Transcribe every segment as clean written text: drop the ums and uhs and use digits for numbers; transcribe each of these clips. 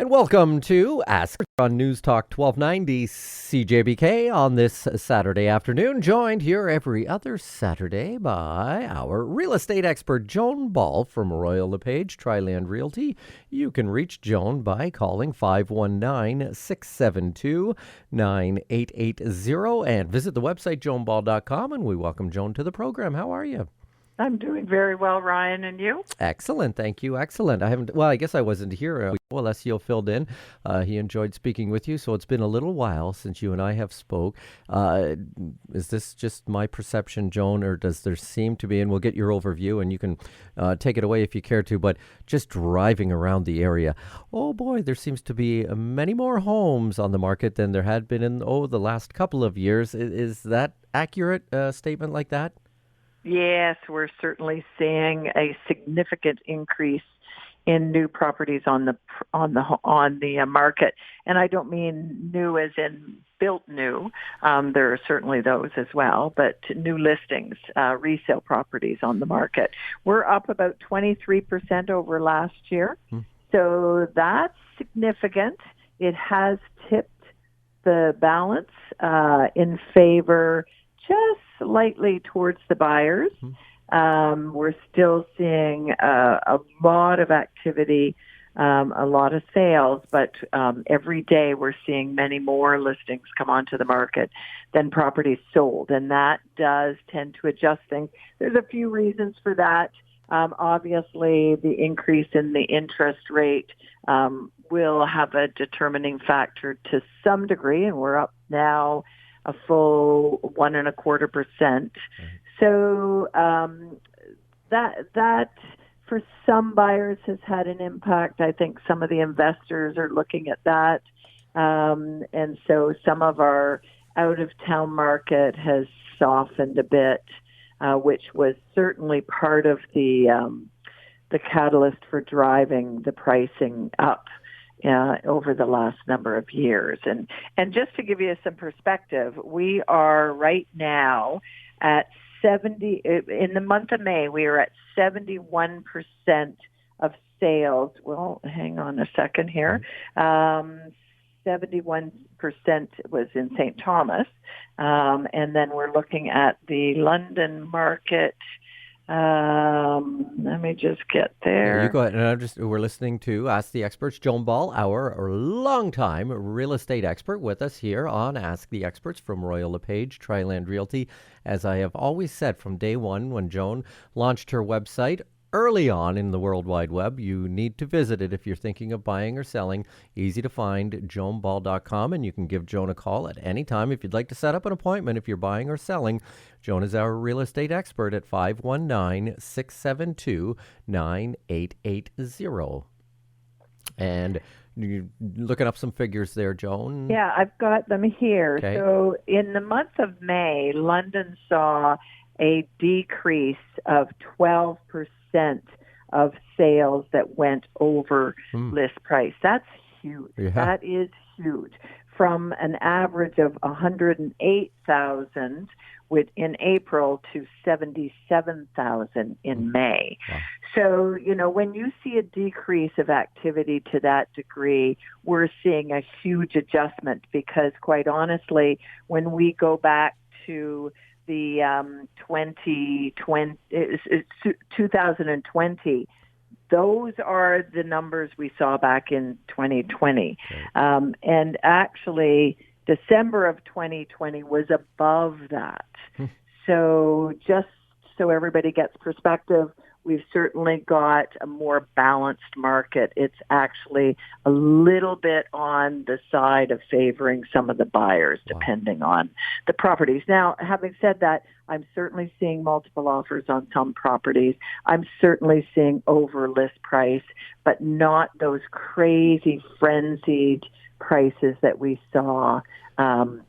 And welcome to Ask on Newstalk 1290 CJBK on this Saturday afternoon, joined here every other Saturday by our real estate expert, Joan Ball from LePage, Triland Realty. You can reach Joan by calling 519-672-9880 and visit the website joanball.com, and we welcome Joan to the program. How are you? I'm doing very well, Ryan, and you? Excellent, thank you. Excellent. I guess I wasn't here. Alessio filled in. He enjoyed speaking with you, so it's been a little while since you and I have spoke. Is this just my perception, Joan, or does there seem to be, and we'll get your overview, and you can take it away if you care to, but just driving around the area, oh boy, there seems to be many more homes on the market than there had been in, the last couple of years. Is that accurate, statement like that? Yes, we're certainly seeing a significant increase in new properties on the market, and I don't mean new as in built new. There are certainly those as well, but new listings, resale properties on the market. We're up about 23% over last year, so that's significant. It has tipped the balance in favor just slightly towards the buyers. We're still seeing a lot of activity, a lot of sales, but every day we're seeing many more listings come onto the market than properties sold, and that does tend to adjust things. There's a few reasons for that. Obviously, the increase in the interest rate will have a determining factor to some degree, and we're up now a full 1.25%. So that for some buyers has had an impact. I think some of the investors are looking at that, and so some of our out-of-town market has softened a bit, which was certainly part of the catalyst for driving the pricing up over the last number of years. And just to give you some perspective, we are right now at 70, in the month of May, we are at 71% of sales. Well, hang on a second here. 71% was in St. Thomas. And then we're looking at the London market. Let me just get there. You go ahead. And we're listening to Ask the Experts. Joan Ball, our longtime real estate expert, with us here on Ask the Experts from LePage, Triland Realty. As I have always said from day one, when Joan launched her website early on in the World Wide Web, you need to visit it if you're thinking of buying or selling. Easy to find, joanball.com, and you can give Joan a call at any time if you'd like to set up an appointment if you're buying or selling. Joan is our real estate expert at 519-672-9880. And you're looking up some figures there, Joan? Yeah, I've got them here. Okay. So in the month of May, London saw a decrease of 12% of sales that went over list price. That's huge. Yeah. That is huge. From an average of 108,000 in April to 77,000 in May. Wow. So, when you see a decrease of activity to that degree, we're seeing a huge adjustment because, quite honestly, when we go back to the 2020, those are the numbers we saw back in 2020. Okay. And actually, December of 2020 was above that. So just so everybody gets perspective, we've certainly got a more balanced market. It's actually a little bit on the side of favoring some of the buyers, depending on the properties. Now, having said that, I'm certainly seeing multiple offers on some properties. I'm certainly seeing over list price, but not those crazy frenzied prices that we saw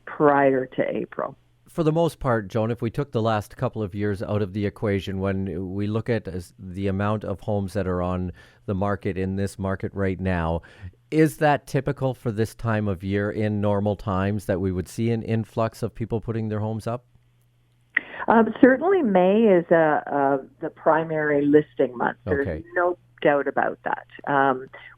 prior to April. For the most part, Joan, if we took the last couple of years out of the equation, when we look at the amount of homes that are on the market in this market right now, is that typical for this time of year in normal times that we would see an influx of people putting their homes up? Certainly May is the primary listing month. Okay. There's no doubt about that.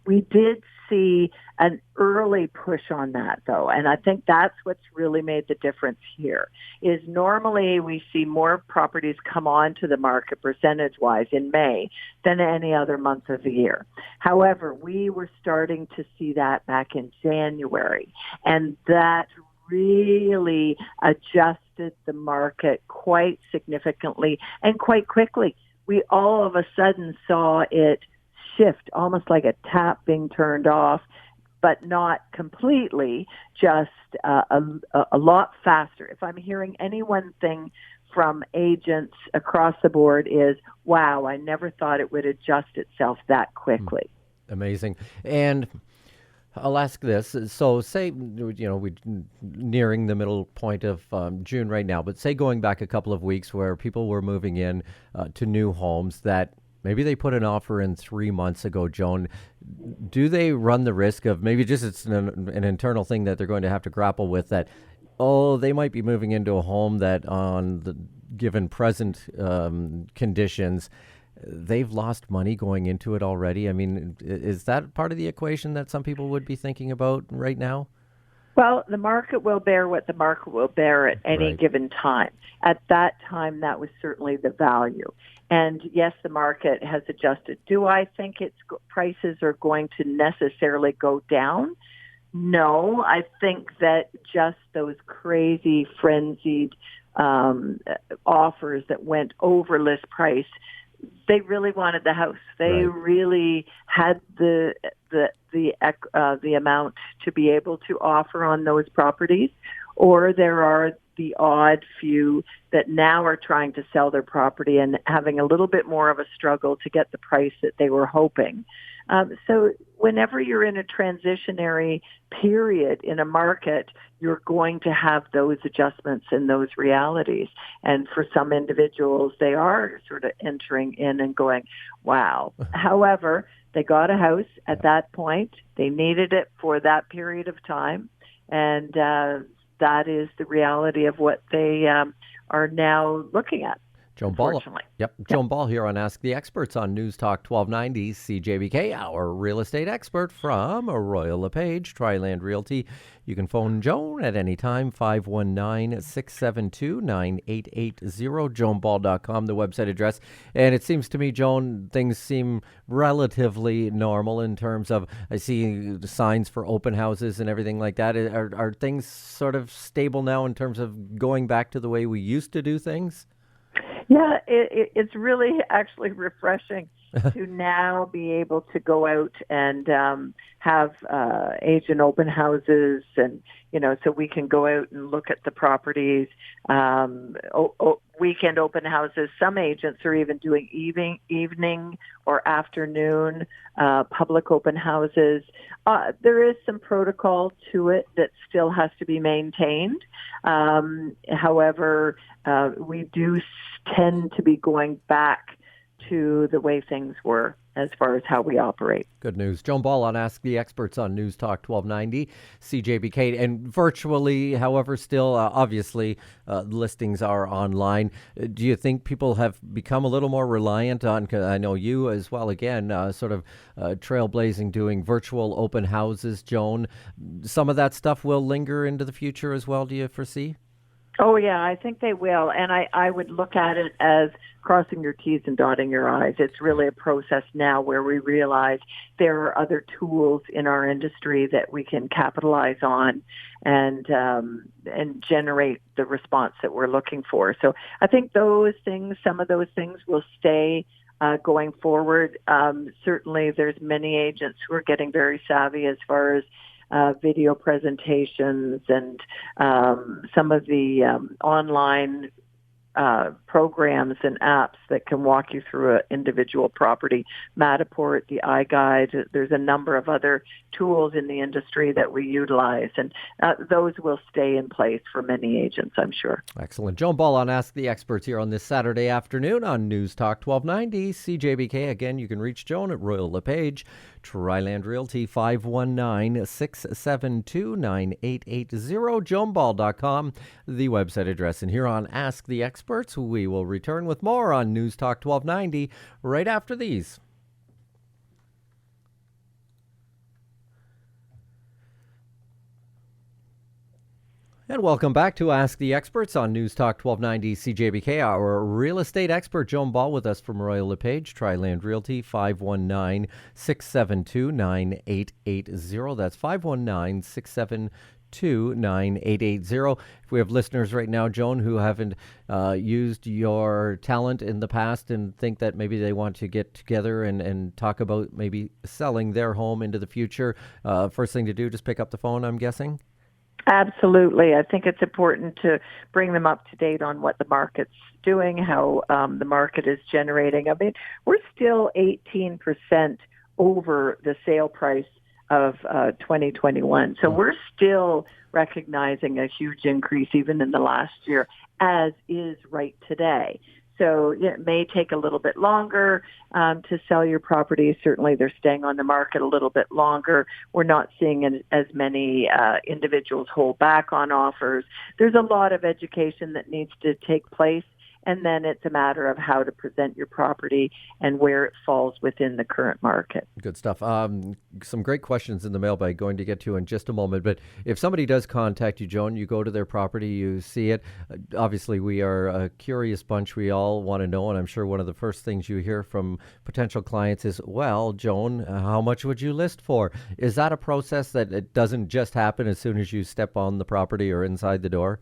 We did see an early push on that, though, and I think that's what's really made the difference here. Is normally we see more properties come onto the market percentage-wise in May than any other month of the year. However, we were starting to see that back in January, and that really adjusted the market quite significantly and quite quickly. We all of a sudden saw it shift, almost like a tap being turned off, but not completely, just a lot faster. If I'm hearing any one thing from agents across the board is, wow, I never thought it would adjust itself that quickly. Amazing. And I'll ask this. So say, we're nearing the middle point of June right now, but say going back a couple of weeks where people were moving in to new homes that maybe they put an offer in 3 months ago, Joan. Do they run the risk of maybe just it's an internal thing that they're going to have to grapple with that, they might be moving into a home that on the given present conditions, they've lost money going into it already? I mean, is that part of the equation that some people would be thinking about right now? Well, the market will bear what the market will bear at any given time. At that time, that was certainly the value. And yes, the market has adjusted. Do I think its prices are going to necessarily go down? No, I think that just those crazy, frenzied offers that went over list price, they really wanted the house. They really had the amount to be able to offer on those properties. Or there are the odd few that now are trying to sell their property and having a little bit more of a struggle to get the price that they were hoping. So whenever you're in a transitionary period in a market, you're going to have those adjustments and those realities. And for some individuals, they are sort of entering in and going, wow. However, they got a house at that point. They needed it for that period of time. And that is the reality of what they are now looking at. Joan Ball. Joan Ball here on Ask the Experts on Newstalk 1290 CJBK, our real estate expert from Royal LePage, Triland Realty. You can phone Joan at any time, 519-672-9880, joanball.com, the website address. And it seems to me, Joan, things seem relatively normal in terms of, I see the signs for open houses and everything like that. Are things sort of stable now in terms of going back to the way we used to do things? Yeah, it's really actually refreshing to now be able to go out and have agent open houses, and so we can go out and look at the properties. Weekend open houses. Some agents are even doing evening or afternoon public open houses. There is some protocol to it that still has to be maintained. However, we do tend to be going back to the way things were as far as how we operate. Good news. Joan Ball on Ask the Experts on Newstalk 1290 CJBK, and virtually, however, still obviously listings are online. Do you think people have become a little more reliant on, 'cause I know you as well, again, sort of trailblazing doing virtual open houses, Joan? Some of that stuff will linger into the future as well, do you foresee? Oh, yeah, I think they will. And I would look at it as crossing your T's and dotting your I's. It's really a process now where we realize there are other tools in our industry that we can capitalize on and generate the response that we're looking for. So I think some of those things will stay going forward. Certainly there's many agents who are getting very savvy as far as video presentations and some of the online programs and apps that can walk you through an individual property. Matterport, the iGuide, there's a number of other tools in the industry that we utilize, and those will stay in place for many agents, I'm sure. Excellent. Joan Ball on Ask the Experts here on this Saturday afternoon on News Talk 1290 CJBK. Again, you can reach Joan at Royal LePage, Triland Realty, 519-672-9880, joanball.com, the website address. And here on Ask the Experts, we will return with more on News Talk 1290 right after these. And welcome back to Ask the Experts on Newstalk 1290 CJBK. Our real estate expert, Joan Ball, with us from Royal LePage, Triland Realty, 519-672-9880. That's 519-672-9880. If we have listeners right now, Joan, who haven't used your talent in the past and think that maybe they want to get together and talk about maybe selling their home into the future, first thing to do, just pick up the phone, I'm guessing? Absolutely. I think it's important to bring them up to date on what the market's doing, how the market is generating. I mean, we're still 18% over the sale price of 2021. So we're still recognizing a huge increase even in the last year, as is right today. So it may take a little bit longer to sell your property. Certainly they're staying on the market a little bit longer. We're not seeing as many individuals hold back on offers. There's a lot of education that needs to take place. And then it's a matter of how to present your property and where it falls within the current market. Good stuff. Some great questions in the mailbag going to get to in just a moment. But if somebody does contact you, Joan, you go to their property, you see it. Obviously, we are a curious bunch. We all want to know. And I'm sure one of the first things you hear from potential clients is, well, Joan, how much would you list for? Is that a process that it doesn't just happen as soon as you step on the property or inside the door?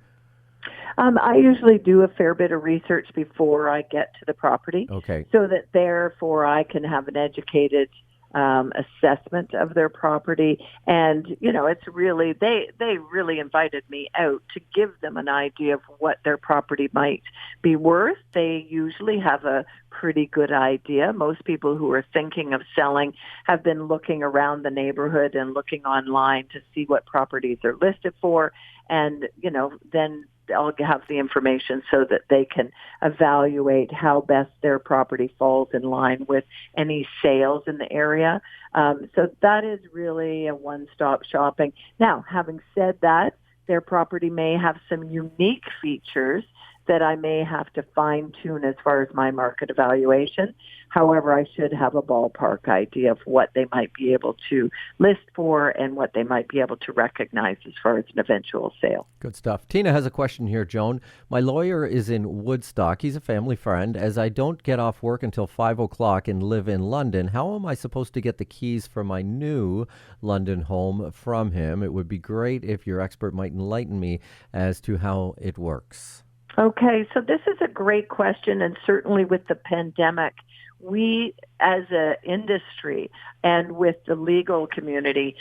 I usually do a fair bit of research before I get to the property, Okay. so that therefore I can have an educated assessment of their property. And, you know, it's really, they really invited me out to give them an idea of what their property might be worth. They usually have a pretty good idea. Most people who are thinking of selling have been looking around the neighborhood and looking online to see what properties are listed for. And, you know, then I'll have the information so that they can evaluate how best their property falls in line with any sales in the area. So that is really a one-stop shopping. Now, having said that, their property may have some unique features that I may have to fine-tune as far as my market evaluation. However, I should have a ballpark idea of what they might be able to list for and what they might be able to recognize as far as an eventual sale. Good stuff. Tina has a question here, Joan. My lawyer is in Woodstock. He's a family friend. As I don't get off work until 5 o'clock and live in London, how am I supposed to get the keys for my new London home from him? It would be great if your expert might enlighten me as to how it works. Okay, so this is a great question, and certainly with the pandemic, we as an industry and with the legal community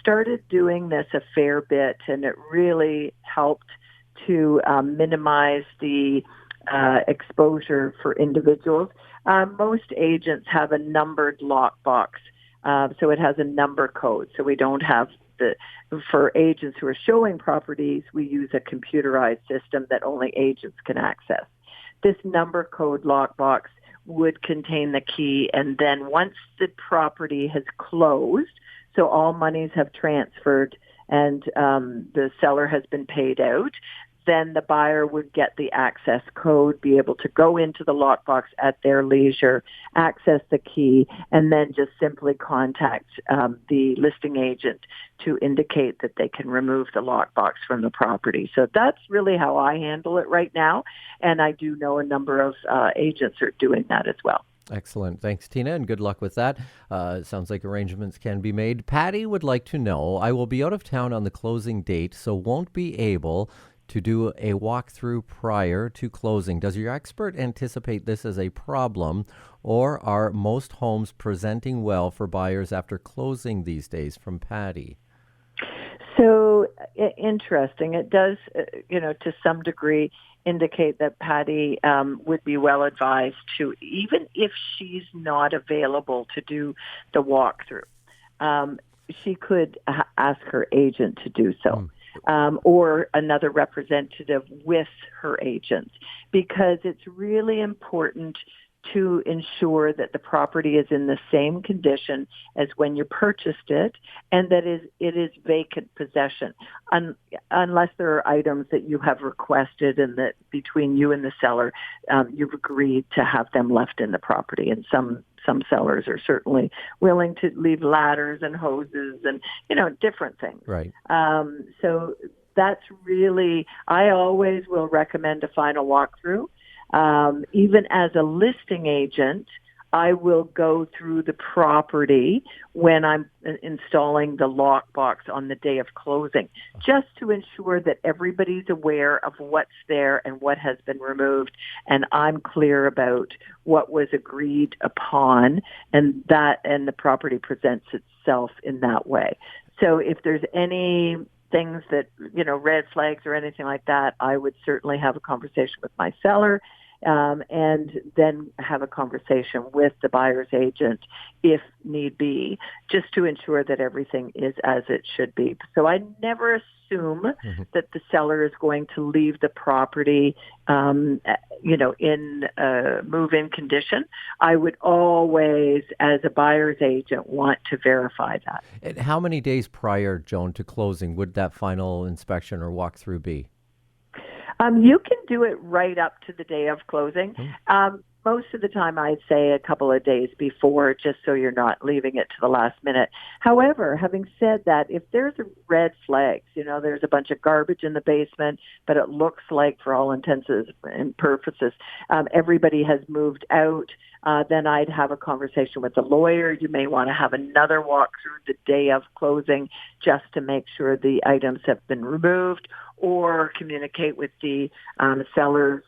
started doing this a fair bit, and it really helped to minimize the exposure for individuals. Most agents have a numbered lockbox, so it has a number code, so we don't have for agents who are showing properties, we use a computerized system that only agents can access. This number code lockbox would contain the key, and then once the property has closed, so all monies have transferred and the seller has been paid out, then the buyer would get the access code, be able to go into the lockbox at their leisure, access the key, and then just simply contact the listing agent to indicate that they can remove the lockbox from the property. So that's really how I handle it right now, and I do know a number of agents are doing that as well. Excellent. Thanks, Tina, and good luck with that. Sounds like arrangements can be made. Patty would like to know, I will be out of town on the closing date, so won't be able to do a walkthrough prior to closing. Does your expert anticipate this as a problem, or are most homes presenting well for buyers after closing these days? From Patty. So interesting. It does, to some degree indicate that Patty would be well advised to, even if she's not available to do the walkthrough, she could ask her agent to do so. Or another representative with her agent, because it's really important to ensure that the property is in the same condition as when you purchased it, and that it is vacant possession, unless there are items that you have requested and that between you and the seller, you've agreed to have them left in the property. And some sellers are certainly willing to leave ladders and hoses and, different things. Right. So that's really, I always will recommend a final walkthrough. Even as a listing agent, I will go through the property when I'm installing the lockbox on the day of closing, just to ensure that everybody's aware of what's there and what has been removed, and I'm clear about what was agreed upon, and the property presents itself in that way. So if there's any things that, red flags or anything like that, I would certainly have a conversation with my seller, and then have a conversation with the buyer's agent if need be, just to ensure that everything is as it should be. So I never assume that the seller is going to leave the property, in move-in condition. I would always, as a buyer's agent, want to verify that. And how many days prior, Joan, to closing would that final inspection or walkthrough be? You can do it right up to the day of closing. Most of the time, I'd say a couple of days before, just so you're not leaving it to the last minute. However, having said that, if there's red flags, there's a bunch of garbage in the basement, but it looks like, for all intents and purposes, everybody has moved out, then I'd have a conversation with the lawyer. You may want to have another walkthrough the day of closing just to make sure the items have been removed, or communicate with the seller's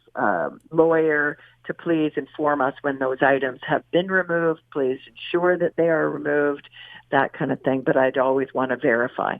lawyer to please inform us when those items have been removed. Please ensure that they are removed, that kind of thing. But I'd always want to verify.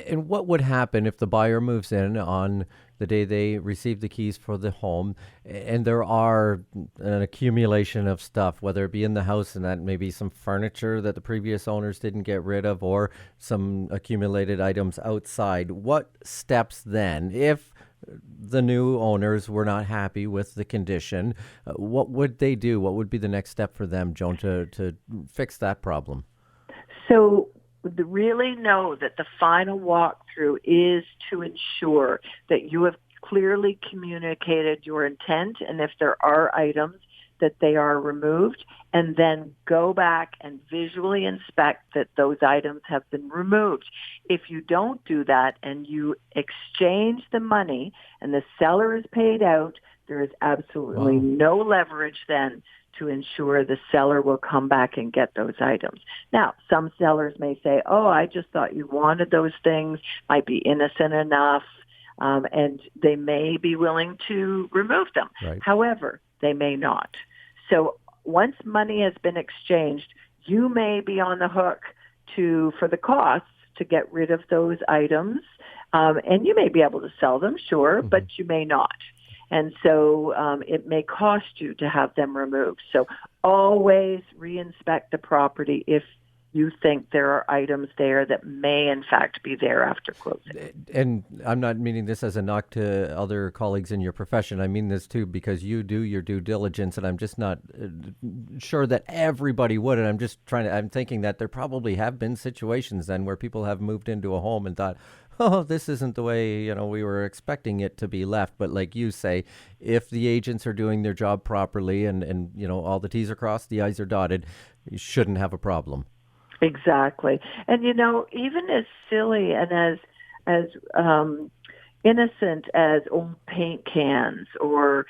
And what would happen if the buyer moves in on the day they receive the keys for the home, and there are an accumulation of stuff, whether it be in the house, and that may be some furniture that the previous owners didn't get rid of, or some accumulated items outside? What steps then, if the new owners were not happy with the condition, what would they do? What would be the next step for them, Joan, to fix that problem? So really know that the final walkthrough is to ensure that you have clearly communicated your intent, and if there are items, that they are removed, and then go back and visually inspect that those items have been removed. If you don't do that and you exchange the money and the seller is paid out, there is absolutely no leverage then to ensure the seller will come back and get those items. Now, some sellers may say, I just thought you wanted those things, might be innocent enough, and they may be willing to remove them. Right. However, they may not. So once money has been exchanged, you may be on the hook for the costs to get rid of those items, and you may be able to sell them, sure, but you may not. And so it may cost you to have them removed. So always reinspect the property if you think there are items there that may, in fact, be there after closing. And I'm not meaning this as a knock to other colleagues in your profession. I mean this, too, because you do your due diligence, and I'm just not sure that everybody would. And I'm thinking that there probably have been situations then where people have moved into a home and thought, this isn't the way, we were expecting it to be left. But like you say, if the agents are doing their job properly and all the T's are crossed, the I's are dotted, you shouldn't have a problem. Exactly. And, even as silly and as innocent as old paint cans or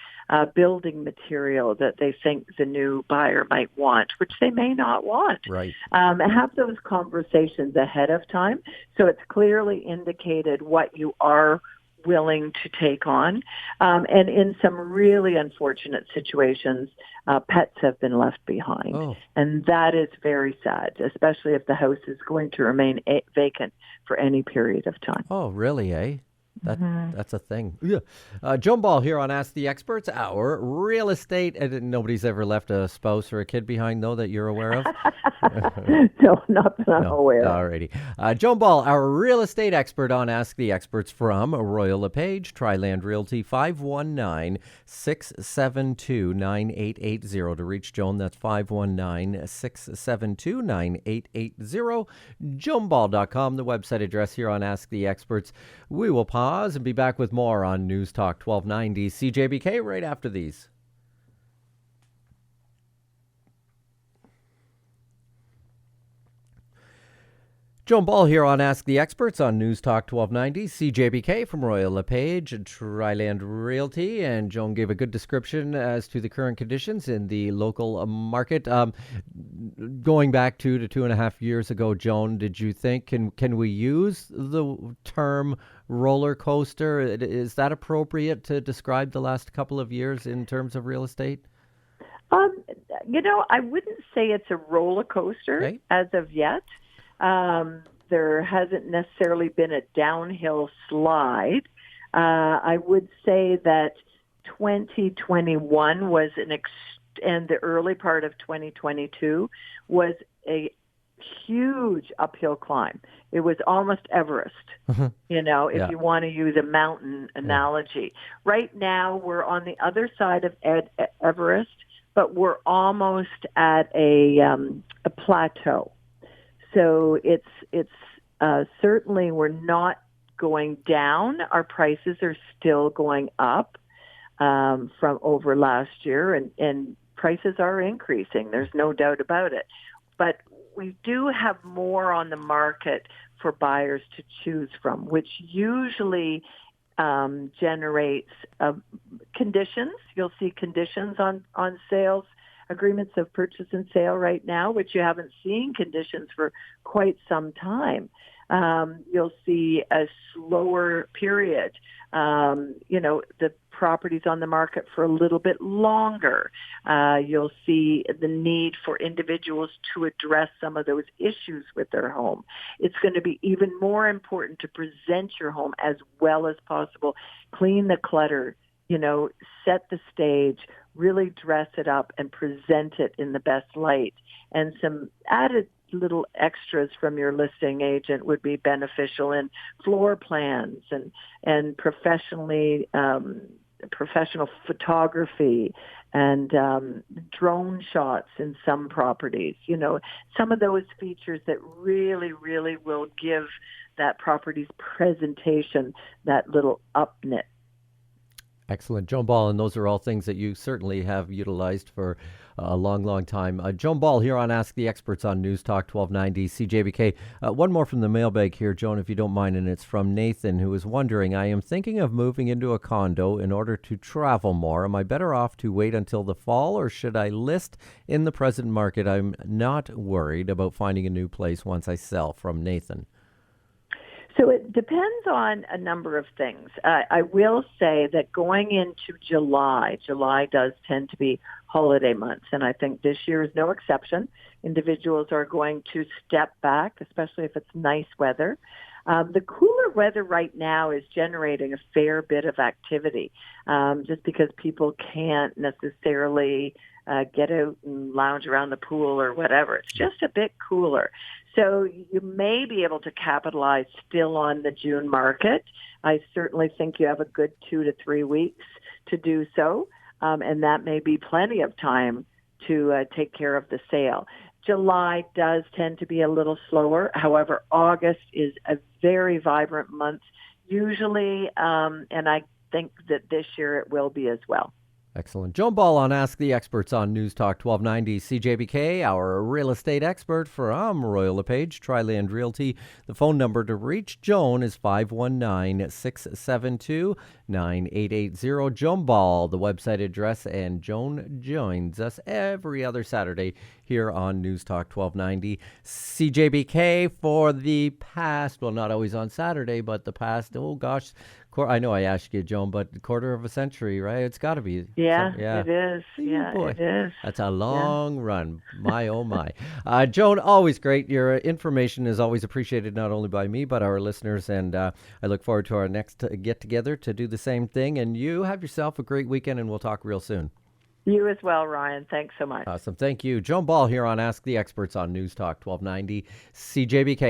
building material that they think the new buyer might want, which they may not want. Right. Have those conversations ahead of time so it's clearly indicated what you are willing to take on. And in some really unfortunate situations, pets have been left behind. Oh. And that is very sad, especially if the house is going to remain vacant for any period of time. Oh, really, eh? That's a thing. Yeah. Joan Ball here on Ask the Experts, our real estate. And nobody's ever left a spouse or a kid behind, though, that you're aware of? No, not that I'm aware of. All righty. Joan Ball, our real estate expert on Ask the Experts from Royal LePage, Triland Realty, 519-672-9880. To reach Joan, that's 519-672-9880. JoanBall.com, the website address here on Ask the Experts. We will pause and be back with more on Newstalk 1290 CJBK right after these. Joan Ball here on Ask the Experts on Newstalk 1290, CJBK from Royal LePage and Triland Realty. And Joan gave a good description as to the current conditions in the local market. Going back 2.5 years ago, Joan, did you think, can we use the term roller coaster? Is that appropriate to describe the last couple of years in terms of real estate? I wouldn't say it's a roller coaster Okay. as of yet. There hasn't necessarily been a downhill slide. I would say that 2021 was and the early part of 2022 was a huge uphill climb. It was almost Everest, if Yeah. you want to use a mountain analogy. Right now, we're on the other side of Everest, but we're almost at a plateau. So it's certainly we're not going down. Our prices are still going up from over last year, and prices are increasing. There's no doubt about it. But we do have more on the market for buyers to choose from, which usually generates conditions. You'll see conditions on sales agreements of purchase and sale right now, which you haven't seen conditions for quite some time. You'll see a slower period. The properties on the market for a little bit longer. You'll see the need for individuals to address some of those issues with their home. It's going to be even more important to present your home as well as possible. Clean the clutter, set the stage, really dress it up and present it in the best light. And some added little extras from your listing agent would be beneficial in floor plans and professional photography and drone shots in some properties. Some of those features that really, really will give that property's presentation that little upnit. Excellent. Joan Ball, and those are all things that you certainly have utilized for a long, long time. Joan Ball here on Ask the Experts on News Talk 1290 CJBK. One more from the mailbag here, Joan, if you don't mind, and it's from Nathan, who is wondering, I am thinking of moving into a condo in order to travel more. Am I better off to wait until the fall, or should I list in the present market? I'm not worried about finding a new place once I sell. From Nathan. So it depends on a number of things. I will say that going into July does tend to be holiday months, and I think this year is no exception. Individuals are going to step back, especially if it's nice weather. The cooler weather right now is generating a fair bit of activity, just because people can't necessarily get out and lounge around the pool or whatever. It's just a bit cooler. So you may be able to capitalize still on the June market. I certainly think you have a good 2 to 3 weeks to do so, and that may be plenty of time to take care of the sale. July does tend to be a little slower. However, August is a very vibrant month, usually, and I think that this year it will be as well. Excellent. Joan Ball on Ask the Experts on News Talk 1290 CJBK, our real estate expert from Royal LePage, Triland Realty. The phone number to reach Joan is 519-672-9880. Joan Ball, the website address, and Joan joins us every other Saturday here on News Talk 1290 CJBK for the past, well, not always on Saturday, but the past, I know I asked you, Joan, but quarter of a century, right? It's got to be. Yeah, Yeah, it is. Yeah, boy. it is. That's a long run. My, oh, my. Joan, always great. Your information is always appreciated, not only by me, but our listeners. And I look forward to our next get-together to do the same thing. And you have yourself a great weekend, and we'll talk real soon. You as well, Ryan. Thanks so much. Awesome. Thank you. Joan Ball here on Ask the Experts on News Talk 1290 CJBK.